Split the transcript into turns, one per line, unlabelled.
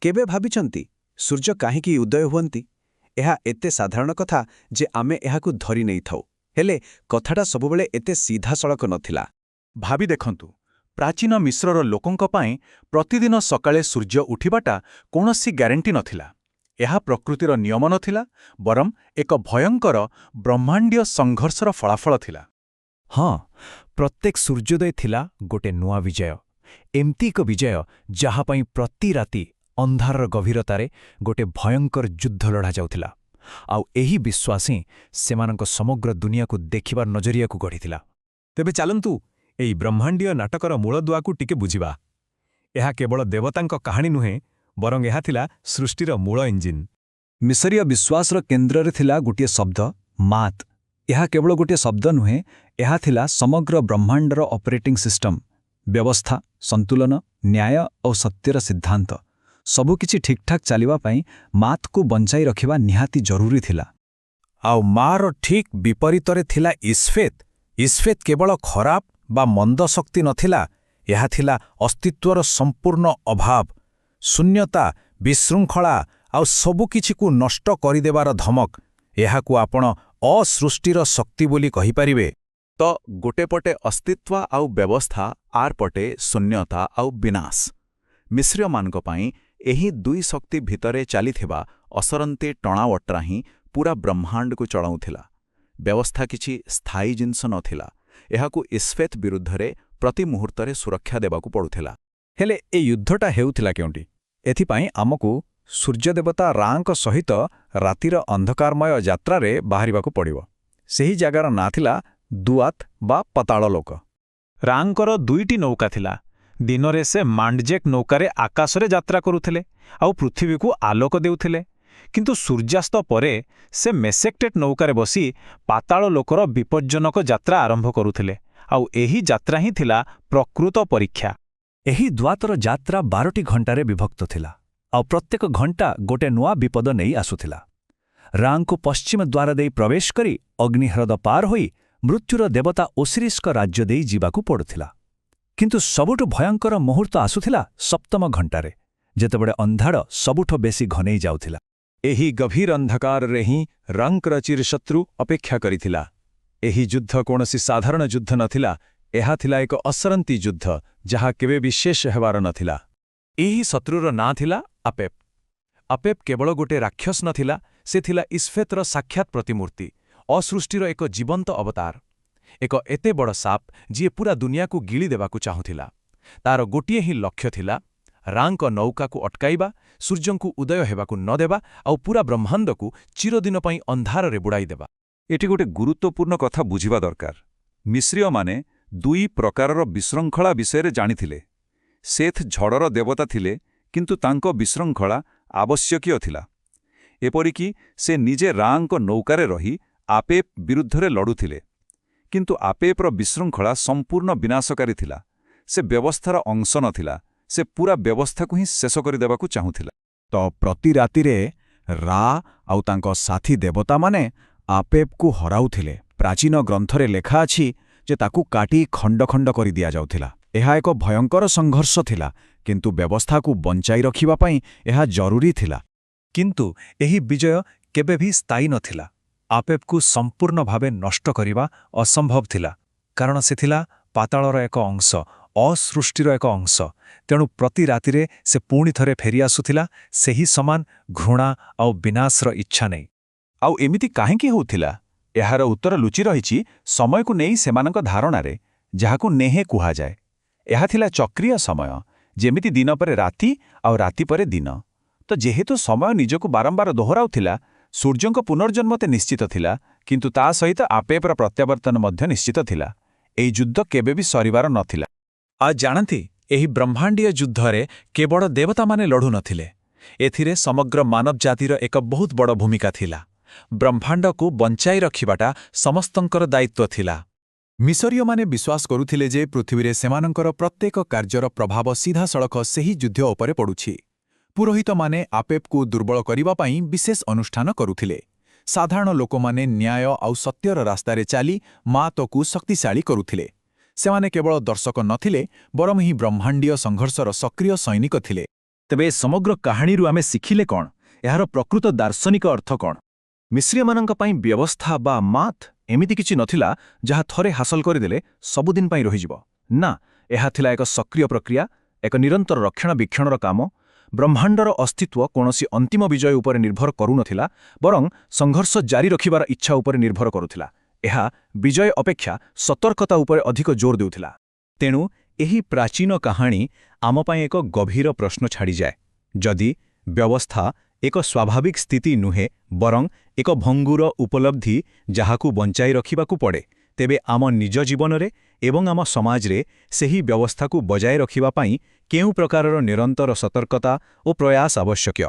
କେବେ ଭାବିଛନ୍ତି ସୂର୍ଯ୍ୟ କାହିଁକି ଉଦୟ ହୁଅନ୍ତି? ଏହା ଏତେ ସାଧାରଣ କଥା ଯେ ଆମେ ଏହାକୁ ଧରି ନେଇଥାଉ, ହେଲେ କଥାଟା ସବୁବେଳେ ଏତେ ସିଧାସଳଖ ନଥିଲା।
ଭାବି ଦେଖନ୍ତୁ, ପ୍ରାଚୀନ ମିଶ୍ରର ଲୋକଙ୍କ ପାଇଁ ପ୍ରତିଦିନ ସକାଳେ ସୂର୍ଯ୍ୟ ଉଠିବାଟା କୌଣସି ଗ୍ୟାରେଣ୍ଟି ନଥିଲା। ଏହା ପ୍ରକୃତିର ନିୟମ ନଥିଲା, ବରଂ ଏକ ଭୟଙ୍କର ବ୍ରହ୍ମାଣ୍ଡୀୟ ସଂଘର୍ଷର ଫଳାଫଳ ଥିଲା।
ହଁ, ପ୍ରତ୍ୟେକ ସୂର୍ଯ୍ୟୋଦୟ ଥିଲା ଗୋଟେ ନୂଆ ବିଜୟ। ଏମିତି ଏକ ବିଜୟ ଯାହାପାଇଁ ପ୍ରତି ରାତି ଅନ୍ଧାରର ଗଭୀରତାରେ ଗୋଟେ ଭୟଙ୍କର ଯୁଦ୍ଧ ଲଢ଼ାଯାଉଥିଲା। ଆଉ ଏହି ବିଶ୍ୱାସ ହିଁ ସେମାନଙ୍କ ସମଗ୍ର ଦୁନିଆକୁ ଦେଖିବାର ନଜରିଆକୁ ଗଢ଼ିଥିଲା।
ତେବେ ଚାଲନ୍ତୁ ଏହି ବ୍ରହ୍ମାଣ୍ଡୀୟ ନାଟକର ମୂଳଦୁଆକୁ ଟିକେ ବୁଝିବା। ଏହା କେବଳ ଦେବତାଙ୍କ କାହାଣୀ ନୁହେଁ, ବରଂ ଏହା ଥିଲା ସୃଷ୍ଟିର ମୂଳ ଇଞ୍ଜିନ୍।
ମିଶରୀୟ ବିଶ୍ୱାସର କେନ୍ଦ୍ରରେ ଥିଲା ଗୋଟିଏ ଶବ୍ଦ, ମାତ୍। ଏହା କେବଳ ଗୋଟିଏ ଶବ୍ଦ ନୁହେଁ, ଏହା ଥିଲା ସମଗ୍ର ବ୍ରହ୍ମାଣ୍ଡର ଅପରେଟିଂ ସିଷ୍ଟମ୍। ବ୍ୟବସ୍ଥା, ସନ୍ତୁଳନ, ନ୍ୟାୟ ଓ ସତ୍ୟର ସିଦ୍ଧାନ୍ତ ସବୁକିଛି ଠିକ୍ଠାକ୍ ଚାଲିବା ପାଇଁ ମାତ୍କୁ ବଞ୍ଚାଇ ରଖିବା ନିହାତି ଜରୁରୀ ଥିଲା।
ଆଉ ମାର ଠିକ୍ ବିପରୀତରେ ଥିଲା ଇସ୍ଫେତ୍। ଇସ୍ଫେତ୍ କେବଳ ଖରାପ ବା ମନ୍ଦ ଶକ୍ତି ନଥିଲା, ଏହା ଥିଲା ଅସ୍ତିତ୍ୱର ସମ୍ପୂର୍ଣ୍ଣ ଅଭାବ, ଶୂନ୍ୟତା, ବିଶୃଙ୍ଖଳା ଆଉ ସବୁକିଛିକୁ ନଷ୍ଟ କରିଦେବାର ଧମକ। ଏହାକୁ ଆପଣ ଅସୃଷ୍ଟିର ଶକ୍ତି ବୋଲି କହିପାରିବେ।
ତ ଗୋଟେ ପଟେ ଅସ୍ତିତ୍ୱ ଆଉ ବ୍ୟବସ୍ଥା, ଆର ପଟେ ଶୂନ୍ୟତା ଆଉ ବିନାଶ। ମିଶ୍ରୀୟମାନଙ୍କ ପାଇଁ ଏହି ଦୁଇ ଶକ୍ତି ଭିତରେ ଚାଲିଥିବା ଅସରନ୍ତି ଟଣାଓଟରା ହିଁ ପୂରା ବ୍ରହ୍ମାଣ୍ଡକୁ ଚଳାଉଥିଲା। ବ୍ୟବସ୍ଥା କିଛି ସ୍ଥାୟୀ ଜିନିଷ ନଥିଲା, ଏହାକୁ ଇସ୍ଫେତ୍ ବିରୁଦ୍ଧରେ ପ୍ରତି ମୁହୂର୍ତ୍ତରେ ସୁରକ୍ଷା ଦେବାକୁ ପଡ଼ୁଥିଲା।
ହେଲେ ଏ ଯୁଦ୍ଧଟା ହେଉଥିଲା କେଉଁଠି? ଏଥିପାଇଁ ଆମକୁ ସୂର୍ଯ୍ୟଦେବତା ରାଙ୍କ ସହିତ ରାତିର ଅନ୍ଧକାରମୟ ଯାତ୍ରାରେ ବାହାରିବାକୁ ପଡ଼ିବ। ସେହି ଜାଗାର ନାଁ ଥିଲା ଦୁଆତ୍ ବା ପାତାଳଲୋକ।
ରାଙ୍କର ଦୁଇଟି ନୌକା ଥିଲା। ଦିନରେ ସେ ମାଣ୍ଡଜେକ୍ ନୌକାରେ ଆକାଶରେ ଯାତ୍ରା କରୁଥିଲେ ଆଉ ପୃଥିବୀକୁ ଆଲୋକ ଦେଉଥିଲେ। କିନ୍ତୁ ସୂର୍ଯ୍ୟାସ୍ତ ପରେ ସେ ମେସେକ୍ଟେଟ୍ ନୌକାରେ ବସି ପାତାଳ ଲୋକର ବିପଜ୍ଜନକ ଯାତ୍ରା ଆରମ୍ଭ କରୁଥିଲେ। ଆଉ ଏହି ଯାତ୍ରା ହିଁ ଥିଲା ପ୍ରକୃତ ପରୀକ୍ଷା।
ଏହି ଦ୍ୱାତର ଯାତ୍ରା 12ଟି ଘଣ୍ଟାରେ ବିଭକ୍ତ ଥିଲା, ଆଉ ପ୍ରତ୍ୟେକ ଘଣ୍ଟା ଗୋଟେ ନୂଆ ବିପଦ ନେଇ ଆସୁଥିଲା। ରାଙ୍କୁ ପଶ୍ଚିମ ଦ୍ୱାର ଦେଇ ପ୍ରବେଶ କରି ଅଗ୍ନିହ୍ରଦ ପାର ହୋଇ ମୃତ୍ୟୁର ଦେବତା ଓସିରିସ୍ଙ୍କ ରାଜ୍ୟ ଦେଇ ଯିବାକୁ ପଡ଼ୁଥିଲା। କିନ୍ତୁ ସବୁଠୁ ଭୟଙ୍କର ମୁହୂର୍ତ୍ତ ଆସୁଥିଲା ସପ୍ତମ ଘଣ୍ଟାରେ, ଯେତେବେଳେ ଅନ୍ଧାର ସବୁଠୁ ବେଶୀ ଘନେଇ ଯାଉଥିଲା।
ଏହି ଗଭୀର ଅନ୍ଧକାରରେ ହିଁ ରଙ୍କର ଚିରଶତ୍ରୁ ଅପେକ୍ଷା କରିଥିଲା। ଏହି ଯୁଦ୍ଧ କୌଣସି ସାଧାରଣ ଯୁଦ୍ଧ ନଥିଲା, ଏହା ଥିଲା ଏକ ଅସରନ୍ତି ଯୁଦ୍ଧ ଯାହା କେବେ ବି ଶେଷ ହେବାର ନଥିଲା। ଏହି ଶତ୍ରୁର ନାଁ ଥିଲା ଆପେପ୍। ଆପେପ୍ କେବଳ ଗୋଟେ ରାକ୍ଷସ ନଥିଲା, ସେ ଥିଲା ଇସ୍ଫେତ୍ର ସାକ୍ଷାତ ପ୍ରତିମୂର୍ତ୍ତି, ଅସୃଷ୍ଟିର ଏକ ଜୀବନ୍ତ ଅବତାର। ଏକ ଏତେ ବଡ଼ ସାପ୍ ଯିଏ ପୂରା ଦୁନିଆକୁ ଗିଳି ଦେବାକୁ ଚାହୁଁଥିଲା। ତାର ଗୋଟିଏ ହିଁ ଲକ୍ଷ୍ୟ ଥିଲା, ରାଙ୍କ ନୌକାକୁ ଅଟକାଇବା, ସୂର୍ଯ୍ୟଙ୍କୁ ଉଦୟ ହେବାକୁ ନ ଦେବା ଆଉ ପୂରା ବ୍ରହ୍ମାଣ୍ଡକୁ ଚିରଦିନ ପାଇଁ ଅନ୍ଧାରରେ ବୁଡ଼ାଇଦେବା।
ଏଠି ଗୋଟେ ଗୁରୁତ୍ୱପୂର୍ଣ୍ଣ କଥା ବୁଝିବା ଦରକାର। ମିଶ୍ରୀୟମାନେ ଦୁଇ ପ୍ରକାରର ବିଶୃଙ୍ଖଳା ବିଷୟରେ ଜାଣିଥିଲେ। ସେଥ୍ ଝଡ଼ର ଦେବତା ଥିଲେ, କିନ୍ତୁ ତାଙ୍କ ବିଶୃଙ୍ଖଳା ଆବଶ୍ୟକୀୟ ଥିଲା। ଏପରିକି ସେ ନିଜେ ରାଙ୍କ ନୌକାରେ ରହି ଆପେପ୍ ବିରୁଦ୍ଧରେ ଲଢ଼ୁଥିଲେ। କିନ୍ତୁ ଆପେପ୍ର ବିଶୃଙ୍ଖଳା ସମ୍ପୂର୍ଣ୍ଣ ବିନାଶକାରୀ ଥିଲା। ସେ ବ୍ୟବସ୍ଥାର ଅଂଶ ନଥିଲା, ସେ ପୂରା ବ୍ୟବସ୍ଥାକୁ ହିଁ ଶେଷ କରିଦେବାକୁ ଚାହୁଁଥିଲା।
ତ ପ୍ରତି ରାତିରେ ରା ଆଉ ତାଙ୍କ ସାଥୀ ଦେବତାମାନେ ଆପେପ୍କୁ ହରାଉଥିଲେ। ପ୍ରାଚୀନ ଗ୍ରନ୍ଥରେ ଲେଖା ଅଛି ଯେ ତାକୁ କାଟି ଖଣ୍ଡ ଖଣ୍ଡ କରି ଦିଆଯାଉଥିଲା। ଏହା ଏକ ଭୟଙ୍କର ସଂଘର୍ଷ ଥିଲା, କିନ୍ତୁ ବ୍ୟବସ୍ଥାକୁ ବଞ୍ଚାଇ ରଖିବା ପାଇଁ ଏହା ଜରୁରୀ ଥିଲା।
କିନ୍ତୁ ଏହି ବିଜୟ କେବେ ବି ସ୍ଥାୟୀ ନଥିଲା। ଆପେପ୍କୁ ସମ୍ପୂର୍ଣ୍ଣ ଭାବେ ନଷ୍ଟ କରିବା ଅସମ୍ଭବ ଥିଲା, କାରଣ ସେ ଥିଲା ପାତାଳର ଏକ ଅଂଶ, ଅସୃଷ୍ଟିର ଏକ ଅଂଶ। ତେଣୁ ପ୍ରତି ରାତିରେ ସେ ପୁଣି ଥରେ ଫେରିଆସୁଥିଲା, ସେହି ସମାନ ଘୃଣା ଆଉ ବିନାଶର ଇଚ୍ଛା ନେଇ।
ଆଉ ଏମିତି କାହିଁକି ହେଉଥିଲା? ଏହାର ଉତ୍ତର ଲୁଚି ରହିଛି ସମୟକୁ ନେଇ ସେମାନଙ୍କ ଧାରଣାରେ, ଯାହାକୁ ନେହେ କୁହାଯାଏ। ଏହା ଥିଲା ଚକ୍ରୀୟ ସମୟ, ଯେମିତି ଦିନ ପରେ ରାତି ଆଉ ରାତି ପରେ ଦିନ। ତ ଯେହେତୁ ସମୟ ନିଜକୁ ବାରମ୍ବାର ଦୋହରାଉଥିଲା, ସୂର୍ଯ୍ୟଙ୍କ ପୁନର୍ଜନ୍ମ ତ ନିଶ୍ଚିତ ଥିଲା, କିନ୍ତୁ ତା ସହିତ ଆପେପ୍ର ପ୍ରତ୍ୟାବର୍ତ୍ତନ ମଧ୍ୟ ନିଶ୍ଚିତ ଥିଲା। ଏହି ଯୁଦ୍ଧ କେବେ ବି ସରିବାର ନଥିଲା।
ଆଉ ଜାଣନ୍ତି, ଏହି ବ୍ରହ୍ମାଣ୍ଡୀୟ ଯୁଦ୍ଧରେ କେବଳ ଦେବତାମାନେ ଲଢ଼ୁନଥିଲେ। ଏଥିରେ ସମଗ୍ର ମାନବ ଜାତିର ଏକ ବହୁତ ବଡ଼ ଭୂମିକା ଥିଲା। ବ୍ରହ୍ମାଣ୍ଡକୁ ବଞ୍ଚାଇ ରଖିବାଟା ସମସ୍ତଙ୍କର ଦାୟିତ୍ୱ ଥିଲା। ମିଶରୀୟମାନେ ବିଶ୍ୱାସ କରୁଥିଲେ ଯେ ପୃଥିବୀରେ ସେମାନଙ୍କର ପ୍ରତ୍ୟେକ କାର୍ଯ୍ୟର ପ୍ରଭାବ ସିଧାସଳଖ ସେହି ଯୁଦ୍ଧ ଉପରେ ପଡ଼ୁଛି। ପୁରୋହିତମାନେ ଆପେପ୍କୁ ଦୁର୍ବଳ କରିବା ପାଇଁ ବିଶେଷ ଅନୁଷ୍ଠାନ କରୁଥିଲେ। ସାଧାରଣ ଲୋକମାନେ ନ୍ୟାୟ ଆଉ ସତ୍ୟର ରାସ୍ତାରେ ଚାଲି ମାତକୁ ଶକ୍ତିଶାଳୀ କରୁଥିଲେ। ସେମାନେ କେବଳ ଦର୍ଶକ ନଥିଲେ, ବରଂ ହିଁ ବ୍ରହ୍ମାଣ୍ଡୀୟ ସଂଘର୍ଷର ସକ୍ରିୟ ସୈନିକ ଥିଲେ। ତେବେ ଏ ସମଗ୍ର କାହାଣୀରୁ ଆମେ ଶିଖିଲେ କ'ଣ? ଏହାର ପ୍ରକୃତ ଦାର୍ଶନିକ ଅର୍ଥ କ'ଣ? ମିଶ୍ରୀୟମାନଙ୍କ ପାଇଁ ବ୍ୟବସ୍ଥା ବା ମାତ୍ ଏମିତି କିଛି ନଥିଲା ଯାହା ଥରେ ହାସଲ କରିଦେଲେ ସବୁଦିନ ପାଇଁ ରହିଯିବ। ନା, ଏହା ଥିଲା ଏକ ସକ୍ରିୟ ପ୍ରକ୍ରିୟା, ଏକ ନିରନ୍ତର ରକ୍ଷଣାବେକ୍ଷଣର କାମ। ବ୍ରହ୍ମାଣ୍ଡର ଅସ୍ତିତ୍ୱ କୌଣସି ଅନ୍ତିମ ବିଜୟ ଉପରେ ନିର୍ଭର କରୁନଥିଲା, ବରଂ ସଂଘର୍ଷ ଜାରି ରଖିବାର ଇଚ୍ଛା ଉପରେ ନିର୍ଭର କରୁଥିଲା। ଏହା ବିଜୟ ଅପେକ୍ଷା ସତର୍କତା ଉପରେ ଅଧିକ ଜୋର ଦେଉଥିଲା।
ତେଣୁ ଏହି ପ୍ରାଚୀନ କାହାଣୀ ଆମ ପାଇଁ ଏକ ଗଭୀର ପ୍ରଶ୍ନ ଛାଡ଼ିଯାଏ। ଯଦି ବ୍ୟବସ୍ଥା ଏକ ସ୍ୱାଭାବିକ ସ୍ଥିତି ନୁହେଁ ବରଂ ଏକ ଭଙ୍ଗୁର ଉପଲବ୍ଧି ଯାହାକୁ ବଞ୍ଚାଇ ରଖିବାକୁ ପଡ଼େ, ତେବେ ଆମ ନିଜ ଜୀବନରେ ଏବଂ ଆମ ସମାଜରେ ସେହି ବ୍ୟବସ୍ଥାକୁ ବଜାୟ ରଖିବା ପାଇଁ କେଉଁ ପ୍ରକାରର ନିରନ୍ତର ସତର୍କତା ଓ ପ୍ରୟାସ ଆବଶ୍ୟକ?